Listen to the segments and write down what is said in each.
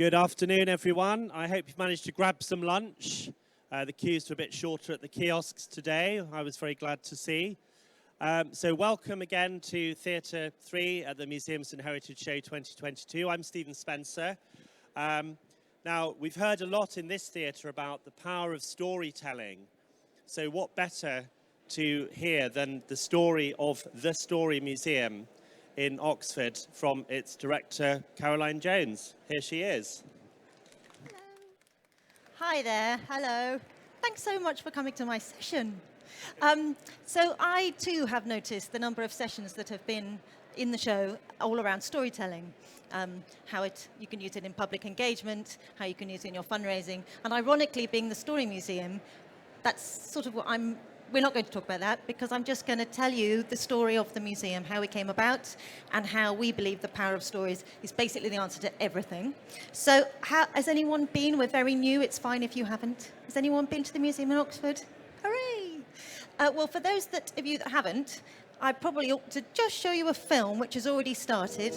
Good afternoon, everyone. I hope you've managed to grab some lunch. The queues were a bit shorter at the kiosks today. I was very glad to see. So welcome again to Theatre 3 at the Museums and Heritage Show 2022. I'm Stephen Spencer. Now, we've heard a lot in this theatre about the power of storytelling. So what better to hear than the story of the Story Museum in Oxford from its director, Caroline Jones. Here she is. Hello. Hi there, hello. Thanks so much for coming to my session. So I too have noticed the number of sessions that have been in the show all around storytelling. How you can use it in public engagement, how you can use it in your fundraising. And ironically, being the Story Museum, that's sort of what we're not going to talk about that because I'm just going to tell you the story of the museum, how it came about, and how we believe the power of stories is basically the answer to everything. So has anyone been? We're very new, it's fine if you haven't. Has anyone been to the museum in Oxford? Hooray! Well, for those of you that haven't, I probably ought to just show you a film which has already started.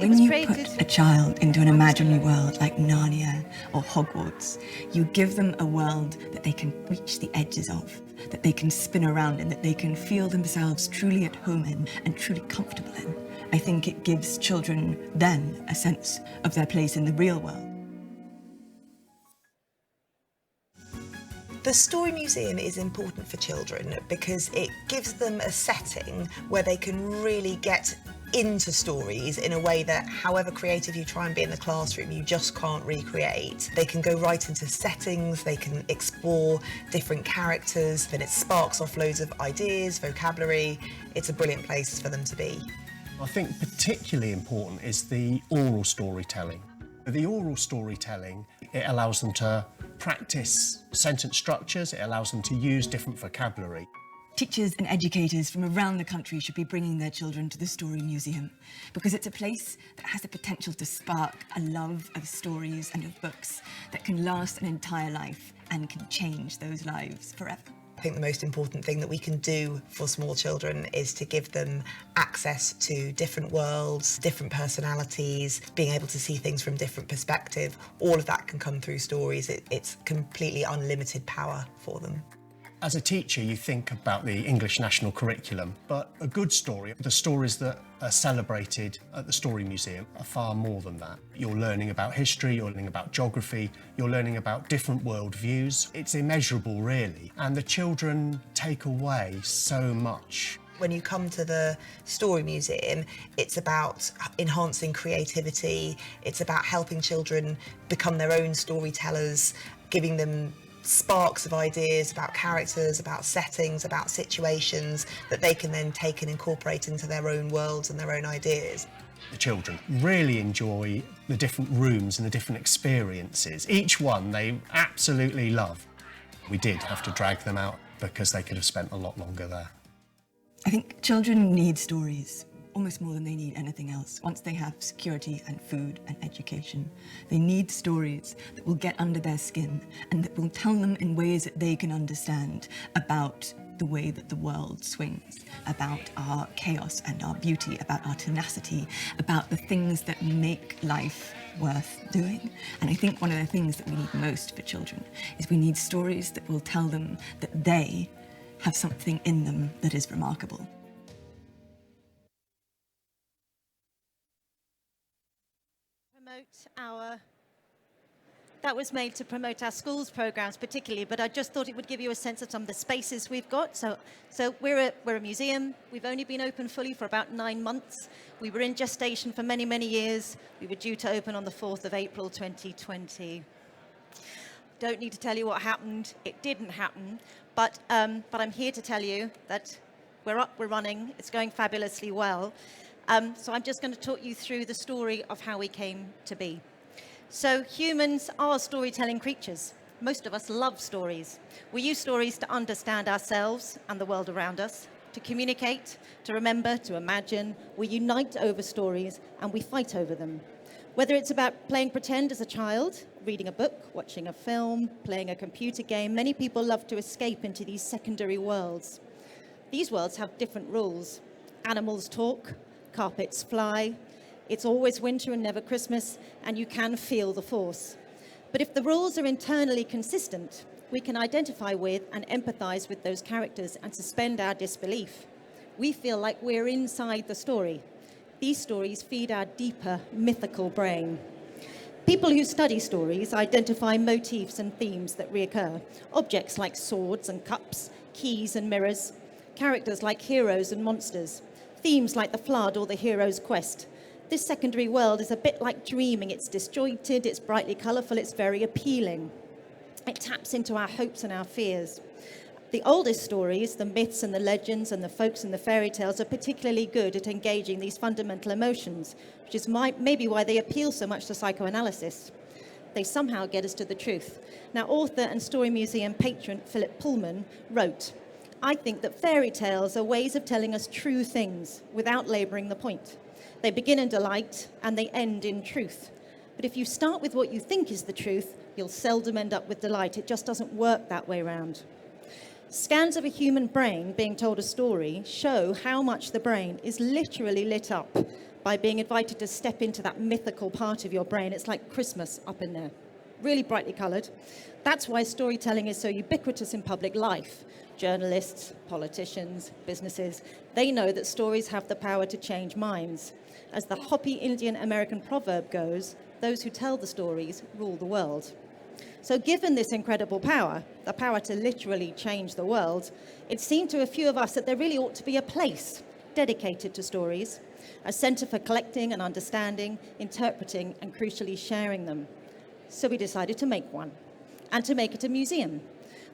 When you put a child into an imaginary world like Narnia or Hogwarts, you give them a world that they can reach the edges of, that they can spin around in, that they can feel themselves truly at home in and truly comfortable in. I think it gives children then a sense of their place in the real world. The Story Museum is important for children because it gives them a setting where they can really get into stories in a way that, however creative you try and be in the classroom, you just can't recreate. They can go right into settings, they can explore different characters, and it sparks off loads of ideas, vocabulary. It's a brilliant place for them to be. I think particularly important is the oral storytelling. The oral storytelling, it allows them to practice sentence structures, it allows them to use different vocabulary. Teachers and educators from around the country should be bringing their children to the Story Museum because it's a place that has the potential to spark a love of stories and of books that can last an entire life and can change those lives forever. I think the most important thing that we can do for small children is to give them access to different worlds, different personalities, being able to see things from different perspectives. All of that can come through stories. It's completely unlimited power for them. As a teacher, you think about the English national curriculum, but a good story, the stories that are celebrated at the Story Museum are far more than that. You're learning about history, you're learning about geography, you're learning about different world views. It's immeasurable, really, and the children take away so much. When you come to the Story Museum, it's about enhancing creativity, it's about helping children become their own storytellers, giving them sparks of ideas about characters, about settings, about situations that they can then take and incorporate into their own worlds and their own ideas. The children really enjoy the different rooms and the different experiences. Each one they absolutely love. We did have to drag them out because they could have spent a lot longer there. I think children need stories almost more than they need anything else. Once they have security and food and education, they need stories that will get under their skin and that will tell them in ways that they can understand about the way that the world swings, about our chaos and our beauty, about our tenacity, about the things that make life worth doing. And I think one of the things that we need most for children is we need stories that will tell them that they have something in them that is remarkable. That was made to promote our schools programs particularly, but I just thought it would give you a sense of some of the spaces we've got. So we're a museum. We've only been open fully for about 9 months. We were in gestation for many, many years. We were due to open on the 4th of April 2020. Don't need to tell you what happened. It didn't happen, but I'm here to tell you that we're up, we're running. It's going fabulously well. So I'm just going to talk you through the story of how we came to be. So humans are storytelling creatures. Most of us love stories. We use stories to understand ourselves and the world around us, to communicate, to remember, to imagine. We unite over stories and we fight over them. Whether it's about playing pretend as a child, reading a book, watching a film, playing a computer game, many people love to escape into these secondary worlds. These worlds have different rules. Animals talk, carpets fly. It's always winter and never Christmas, and you can feel the force. But if the rules are internally consistent, we can identify with and empathize with those characters and suspend our disbelief. We feel like we're inside the story. These stories feed our deeper mythical brain. People who study stories identify motifs and themes that reoccur. Objects like swords and cups, keys and mirrors. Characters like heroes and monsters. Themes like the flood or the hero's quest. This secondary world is a bit like dreaming. It's disjointed, it's brightly colourful, it's very appealing. It taps into our hopes and our fears. The oldest stories, the myths and the legends and the folks and the fairy tales, are particularly good at engaging these fundamental emotions, which is maybe why they appeal so much to psychoanalysis. They somehow get us to the truth. Now, author and Story Museum patron Philip Pullman wrote, "I think that fairy tales are ways of telling us true things without labouring the point. They begin in delight and they end in truth. But if you start with what you think is the truth, you'll seldom end up with delight. It just doesn't work that way round." Scans of a human brain being told a story show how much the brain is literally lit up by being invited to step into that mythical part of your brain. It's like Christmas up in there, really brightly coloured. That's why storytelling is so ubiquitous in public life. Journalists, politicians, businesses, they know that stories have the power to change minds. As the hoppy Indian American proverb goes, those who tell the stories rule the world. So given this incredible power, the power to literally change the world, it seemed to a few of us that there really ought to be a place dedicated to stories, a centre for collecting and understanding, interpreting and crucially sharing them. So we decided to make one, and to make it a museum.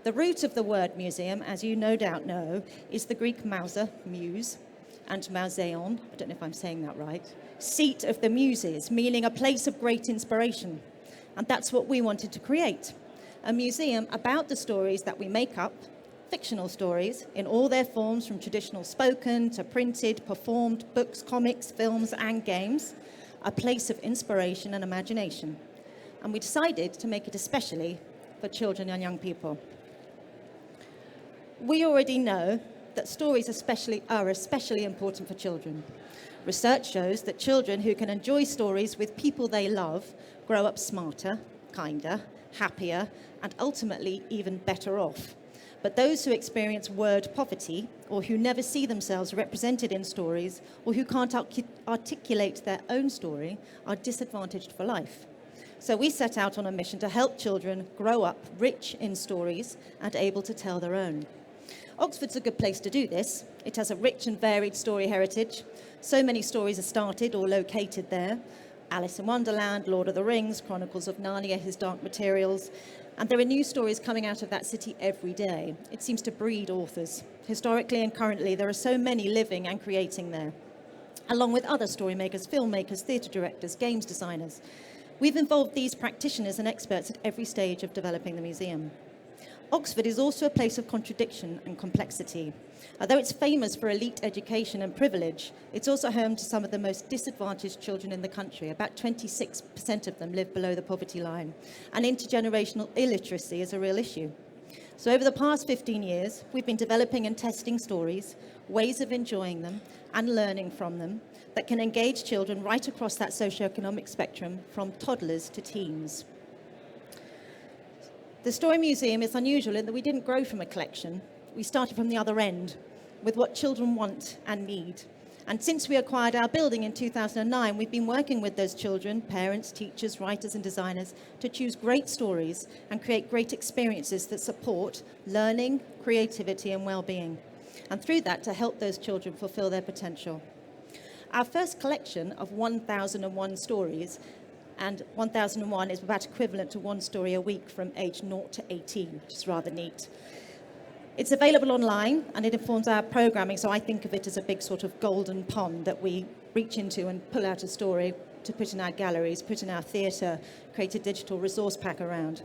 The root of the word museum, as you no doubt know, is the Greek mousa, muse, and mauseon, I don't know if I'm saying that right, seat of the muses, meaning a place of great inspiration. And that's what we wanted to create, a museum about the stories that we make up, fictional stories in all their forms, from traditional spoken to printed, performed, books, comics, films and games, a place of inspiration and imagination. And we decided to make it especially for children and young people. We already know that stories are especially important for children. Research shows that children who can enjoy stories with people they love grow up smarter, kinder, happier, and ultimately even better off. But those who experience word poverty, or who never see themselves represented in stories, or who can't articulate their own story, are disadvantaged for life. So we set out on a mission to help children grow up rich in stories and able to tell their own. Oxford's a good place to do this. It has a rich and varied story heritage. So many stories are started or located there. Alice in Wonderland, Lord of the Rings, Chronicles of Narnia, His Dark Materials. And there are new stories coming out of that city every day. It seems to breed authors. Historically and currently, there are so many living and creating there, along with other story makers, filmmakers, theatre directors, games designers. We've involved these practitioners and experts at every stage of developing the museum. Oxford is also a place of contradiction and complexity. Although it's famous for elite education and privilege, it's also home to some of the most disadvantaged children in the country. About 26% of them live below the poverty line, and intergenerational illiteracy is a real issue. So over the past 15 years, we've been developing and testing stories, ways of enjoying them and learning from them that can engage children right across that socioeconomic spectrum, from toddlers to teens. The Story Museum is unusual in that we didn't grow from a collection. We started from the other end, with what children want and need. And since we acquired our building in 2009, we've been working with those children, parents, teachers, writers and designers to choose great stories and create great experiences that support learning, creativity and well-being. And through that, to help those children fulfill their potential. Our first collection of 1001 stories, and 1001 is about equivalent to one story a week from age 0 to 18, which is rather neat. It's available online and it informs our programming, so I think of it as a big sort of golden pond that we reach into and pull out a story to put in our galleries, put in our theatre, create a digital resource pack around.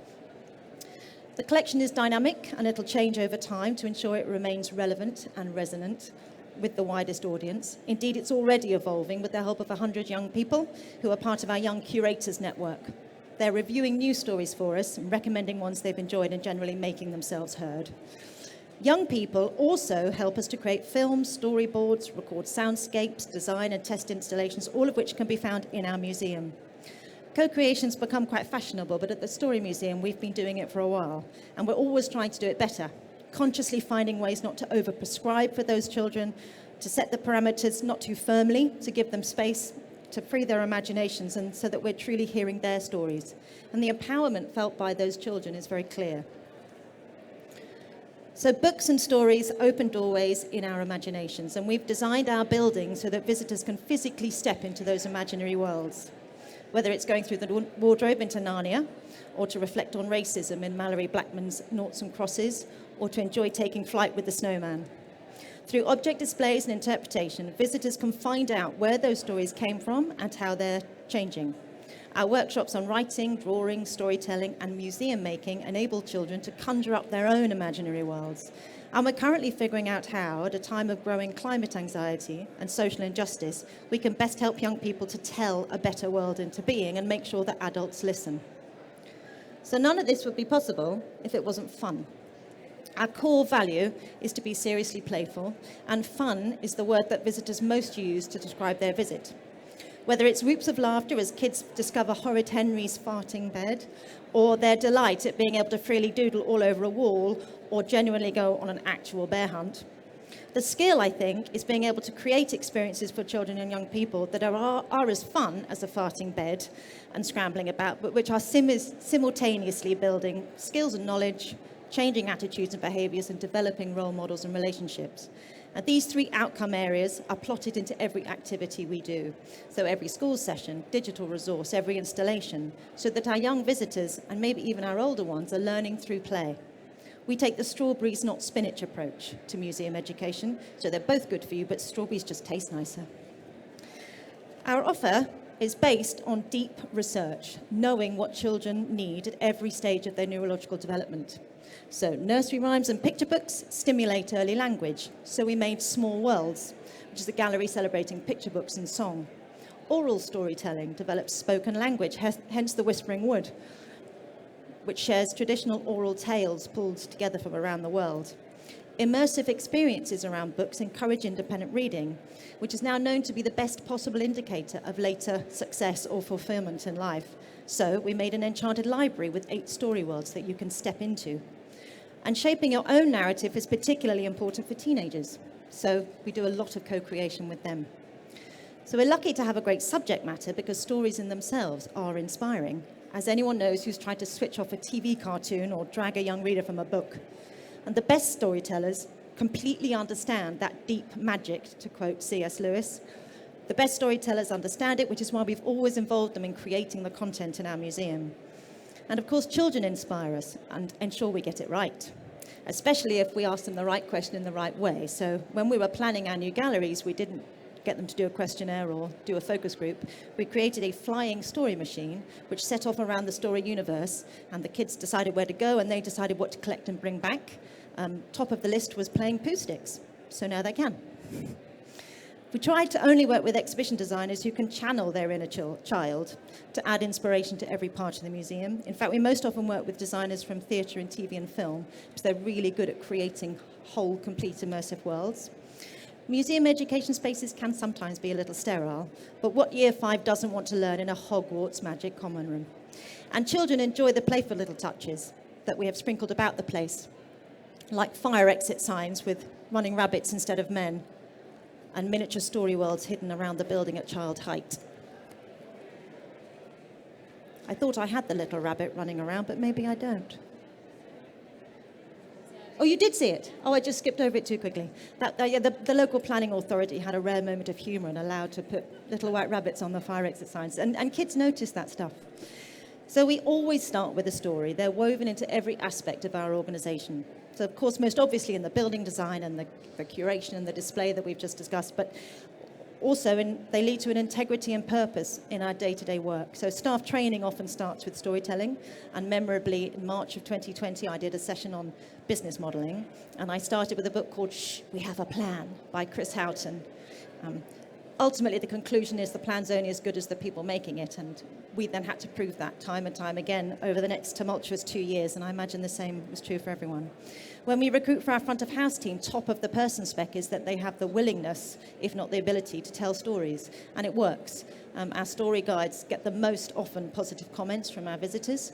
The collection is dynamic and it'll change over time to ensure it remains relevant and resonant with the widest audience. Indeed, it's already evolving with the help of 100 young people who are part of our Young Curators Network. They're reviewing new stories for us and recommending ones they've enjoyed and generally making themselves heard. Young people also help us to create films, storyboards, record soundscapes, design and test installations, all of which can be found in our museum. Co-creation's become quite fashionable, but at the Story Museum, we've been doing it for a while, and we're always trying to do it better, consciously finding ways not to over-prescribe for those children, to set the parameters not too firmly, to give them space, to free their imaginations, and so that we're truly hearing their stories. And the empowerment felt by those children is very clear. So books and stories open doorways in our imaginations, and we've designed our building so that visitors can physically step into those imaginary worlds, whether it's going through the wardrobe into Narnia, or to reflect on racism in Mallory Blackman's Noughts and Crosses, or to enjoy taking flight with the snowman. Through object displays and interpretation, visitors can find out where those stories came from and how they're changing. Our workshops on writing, drawing, storytelling, and museum making enable children to conjure up their own imaginary worlds. And we're currently figuring out how, at a time of growing climate anxiety and social injustice, we can best help young people to tell a better world into being and make sure that adults listen. So none of this would be possible if it wasn't fun. Our core value is to be seriously playful, and fun is the word that visitors most use to describe their visit. Whether it's whoops of laughter as kids discover Horrid Henry's farting bed, or their delight at being able to freely doodle all over a wall, or genuinely go on an actual bear hunt. The skill, I think, is being able to create experiences for children and young people that are as fun as a farting bed and scrambling about, but which are simultaneously building skills and knowledge, changing attitudes and behaviours, and developing role models and relationships. And these three outcome areas are plotted into every activity we do. So every school session, digital resource, every installation, so that our young visitors, and maybe even our older ones, are learning through play. We take the strawberries, not spinach approach to museum education, so they're both good for you, but strawberries just taste nicer. Our offer is based on deep research, knowing what children need at every stage of their neurological development. So nursery rhymes and picture books stimulate early language. So we made Small Worlds, which is a gallery celebrating picture books and song. Oral storytelling develops spoken language, hence the Whispering Wood, which shares traditional oral tales pulled together from around the world. Immersive experiences around books encourage independent reading, which is now known to be the best possible indicator of later success or fulfillment in life. So we made an enchanted library with 8 story worlds that you can step into. And shaping your own narrative is particularly important for teenagers. So we do a lot of co-creation with them. So we're lucky to have a great subject matter because stories in themselves are inspiring, as anyone knows who's tried to switch off a TV cartoon or drag a young reader from a book. And the best storytellers completely understand that deep magic, to quote C.S. Lewis. The best storytellers understand it, which is why we've always involved them in creating the content in our museum. And of course, children inspire us and ensure we get it right, especially if we ask them the right question in the right way. So when we were planning our new galleries, we didn't get them to do a questionnaire or do a focus group. We created a flying story machine, which set off around the story universe, and the kids decided where to go, and they decided what to collect and bring back. Top of the list was playing poo sticks, so now they can. We tried to only work with exhibition designers who can channel their inner child to add inspiration to every part of the museum. In fact, we most often work with designers from theatre and TV and film, because they're really good at creating whole, complete, immersive worlds. Museum education spaces can sometimes be a little sterile, but what Year 5 doesn't want to learn in a Hogwarts magic common room? And children enjoy the playful little touches that we have sprinkled about the place, like fire exit signs with running rabbits instead of men, and miniature story worlds hidden around the building at child height. I thought I had the little rabbit running around, but maybe I don't. Oh, you did see it? Oh, I just skipped over it too quickly. The local planning authority had a rare moment of humour and allowed to put little white rabbits on the fire exit signs, and kids noticed that stuff. So we always start with a story. They're woven into every aspect of our organisation. So, of course, most obviously in the building design and the curation and the display that we've just discussed, but also they lead to an integrity and purpose in our day-to-day work. So staff training often starts with storytelling, and memorably in March of 2020 I did a session on business modelling, and I started with a book called Shh, We Have a Plan by Chris Houghton. ultimately, the conclusion is the plan's only as good as the people making it, and we then had to prove that time and time again over the next tumultuous 2 years, and I imagine the same was true for everyone. When we recruit for our front of house team, top of the person spec is that they have the willingness, if not the ability, to tell stories, and it works. Our story guides get the most often positive comments from our visitors.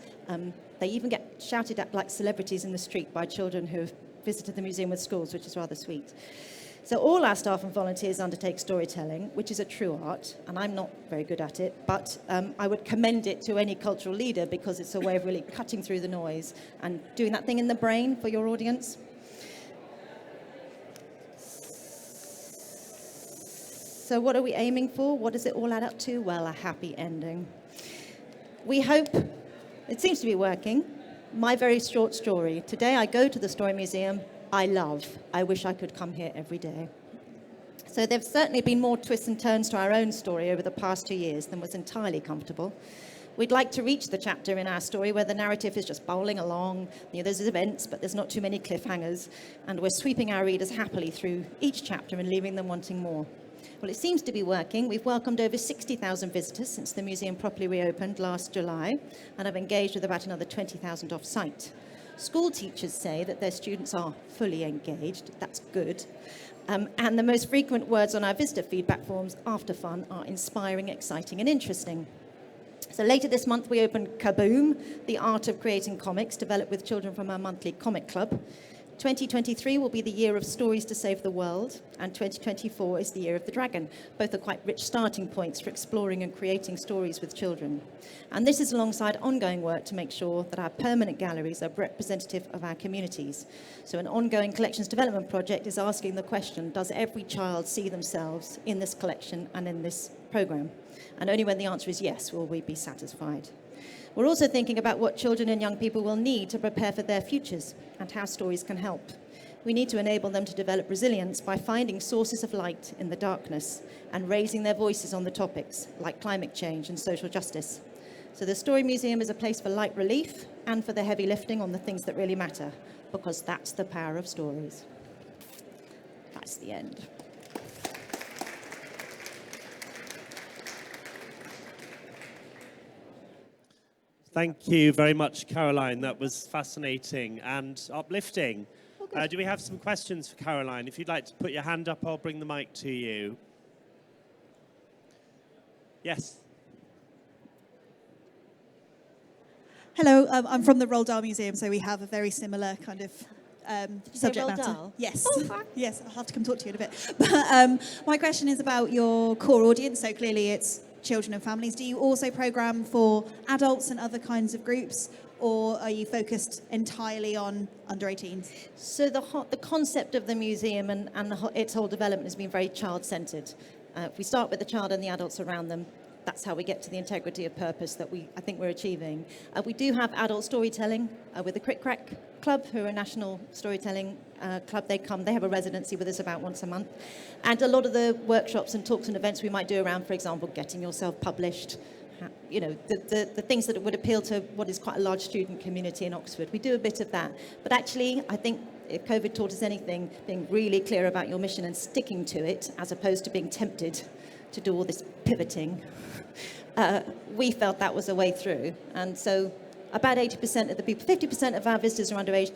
They even get shouted at like celebrities in the street by children who have visited the museum with schools, which is rather sweet. So all our staff and volunteers undertake storytelling, which is a true art, and I'm not very good at it, but I would commend it to any cultural leader because it's a way of really cutting through the noise and doing that thing in the brain for your audience. So what are we aiming for? What does it all add up to? Well, a happy ending. We hope, it seems to be working. My very short story. Today I go to the Story Museum. I wish I could come here every day. So there've certainly been more twists and turns to our own story over the past 2 years than was entirely comfortable. We'd like to reach the chapter in our story where the narrative is just bowling along. There's events, but there's not too many cliffhangers, and we're sweeping our readers happily through each chapter and leaving them wanting more. Well, it seems to be working. We've welcomed over 60,000 visitors since the museum properly reopened last July, and have engaged with about another 20,000 off-site. School teachers say that their students are fully engaged. That's good. And the most frequent words on our visitor feedback forms after fun are inspiring, exciting, and interesting. So later this month, we open Kaboom, the art of creating comics, developed with children from our monthly comic club. 2023 will be the year of Stories to Save the World, and 2024 is the year of the dragon. Both are quite rich starting points for exploring and creating stories with children. And this is alongside ongoing work to make sure that our permanent galleries are representative of our communities. So an ongoing collections development project is asking the question, does every child see themselves in this collection and in this programme? And only when the answer is yes will we be satisfied. We're also thinking about what children and young people will need to prepare for their futures and how stories can help. We need to enable them to develop resilience by finding sources of light in the darkness and raising their voices on the topics like climate change and social justice. So the Story Museum is a place for light relief and for the heavy lifting on the things that really matter, because that's the power of stories. That's the end. Thank you very much, Caroline. That was fascinating and uplifting. Do we have some questions for Caroline? If you'd like to put your hand up, I'll bring the mic to you. Yes. Hello, I'm from the Roald Dahl Museum, so we have a very similar kind of subject matter. Dahl? Yes, Oh, yes, I'll have to come talk to you in a bit. But my question is about your core audience. So clearly, it's children and families. Do you also program for adults and other kinds of groups, or are you focused entirely on under 18s? So the concept of the museum and its whole development has been very child-centred. If we start with the child and the adults around them, that's how we get to the integrity of purpose that I think we're achieving. We do have adult storytelling with the Crick Crack Club, who are a national storytelling club. They have a residency with us about once a month. And a lot of the workshops and talks and events we might do around, for example, getting yourself published, the things that would appeal to what is quite a large student community in Oxford. We do a bit of that. But actually, I think if COVID taught us anything, being really clear about your mission and sticking to it, as opposed to being tempted to do all this pivoting, we felt that was a way through. And so about 80% of the people, 50% of our visitors are under age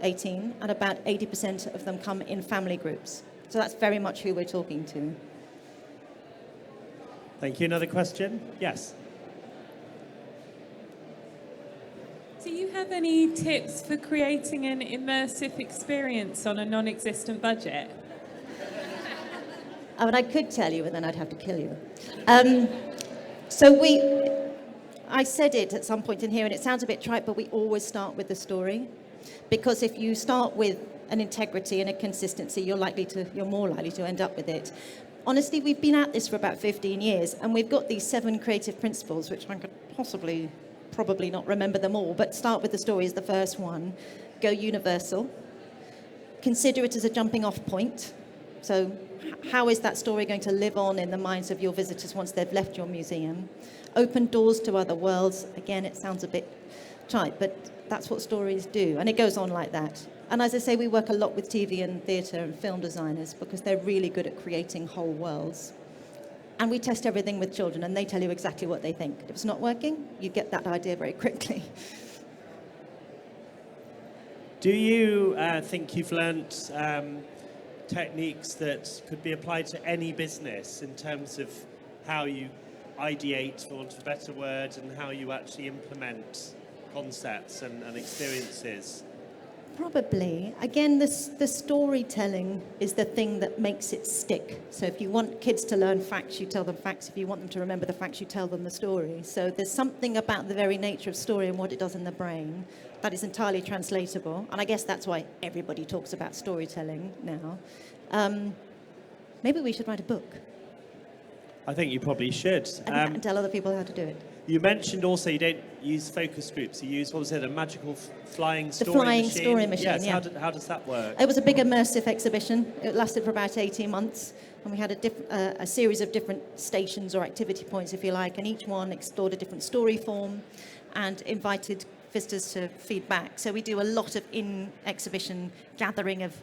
18, and about 80% of them come in family groups. So that's very much who we're talking to. Thank you. Another question? Yes. Do you have any tips for creating an immersive experience on a non-existent budget? I mean, I could tell you, but then I'd have to kill you. I said it at some point in here, and it sounds a bit trite, but we always start with the story. Because if you start with an integrity and a consistency, you're more likely to end up with it. Honestly, we've been at this for about 15 years, and we've got these 7 creative principles, which I could probably not remember them all, but start with the story is the first one. Go universal. Consider it as a jumping off point. So how is that story going to live on in the minds of your visitors once they've left your museum? Open doors to other worlds. Again, it sounds a bit trite, but that's what stories do, and it goes on like that. And as I say, we work a lot with TV and theatre and film designers because they're really good at creating whole worlds. And we test everything with children, and they tell you exactly what they think. If it's not working, you get that idea very quickly. Do you think you've learnt techniques that could be applied to any business in terms of how you ideate, for want of a better word, and how you actually implement concepts and experiences? Probably. Again, the storytelling is the thing that makes it stick. So if you want kids to learn facts, you tell them facts. If you want them to remember the facts, you tell them the story. So there's something about the very nature of story and what it does in the brain that is entirely translatable. And I guess that's why everybody talks about storytelling now. Maybe we should write a book I think you probably should. and tell other people how to do it. You mentioned also you don't use focus groups. You use, what was it, a magical flying story flying machine? story machine, Yes, yeah. how does that work? It was a big immersive exhibition. It lasted for about 18 months. And we had a series of different stations or activity points, if you like, and each one explored a different story form and invited visitors to feedback. So we do a lot of in-exhibition gathering of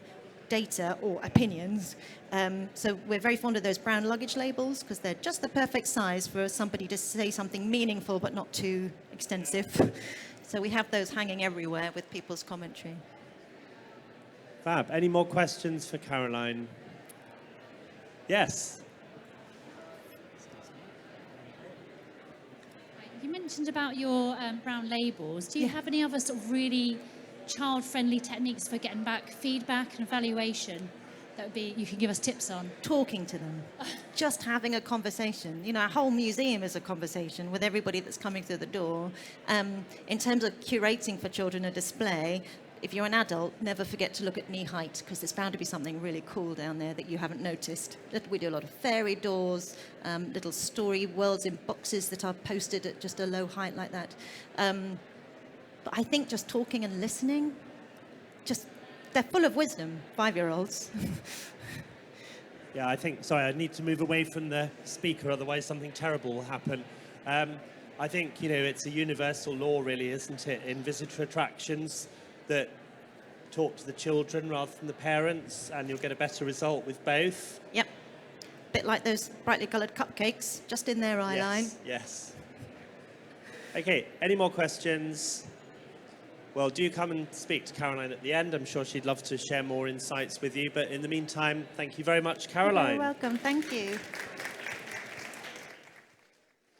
data or opinions. So we're very fond of those brown luggage labels because they're just the perfect size for somebody to say something meaningful but not too extensive. So we have those hanging everywhere with people's commentary. Fab. Any more questions for Caroline? Yes. You mentioned about your brown labels. Do you have any other sort of really child-friendly techniques for getting back feedback and evaluation that would be you can give us tips on? Talking to them, just having a conversation. You know, our whole museum is a conversation with everybody that's coming through the door. In terms of curating for children a display, if you're an adult, never forget to look at knee height because there's bound to be something really cool down there that you haven't noticed. We do a lot of fairy doors, little story worlds in boxes that are posted at just a low height like that. But I think just talking and listening, they're full of wisdom, 5-year-olds. Yeah, I need to move away from the speaker, otherwise something terrible will happen. I think, it's a universal law really, isn't it, in visitor attractions that talk to the children rather than the parents, and you'll get a better result with both. Yep. Bit like those brightly coloured cupcakes, just in their eye line. Yes. Okay, any more questions? Well, do come and speak to Caroline at the end. I'm sure she'd love to share more insights with you. But in the meantime, thank you very much, Caroline. You're welcome. Thank you.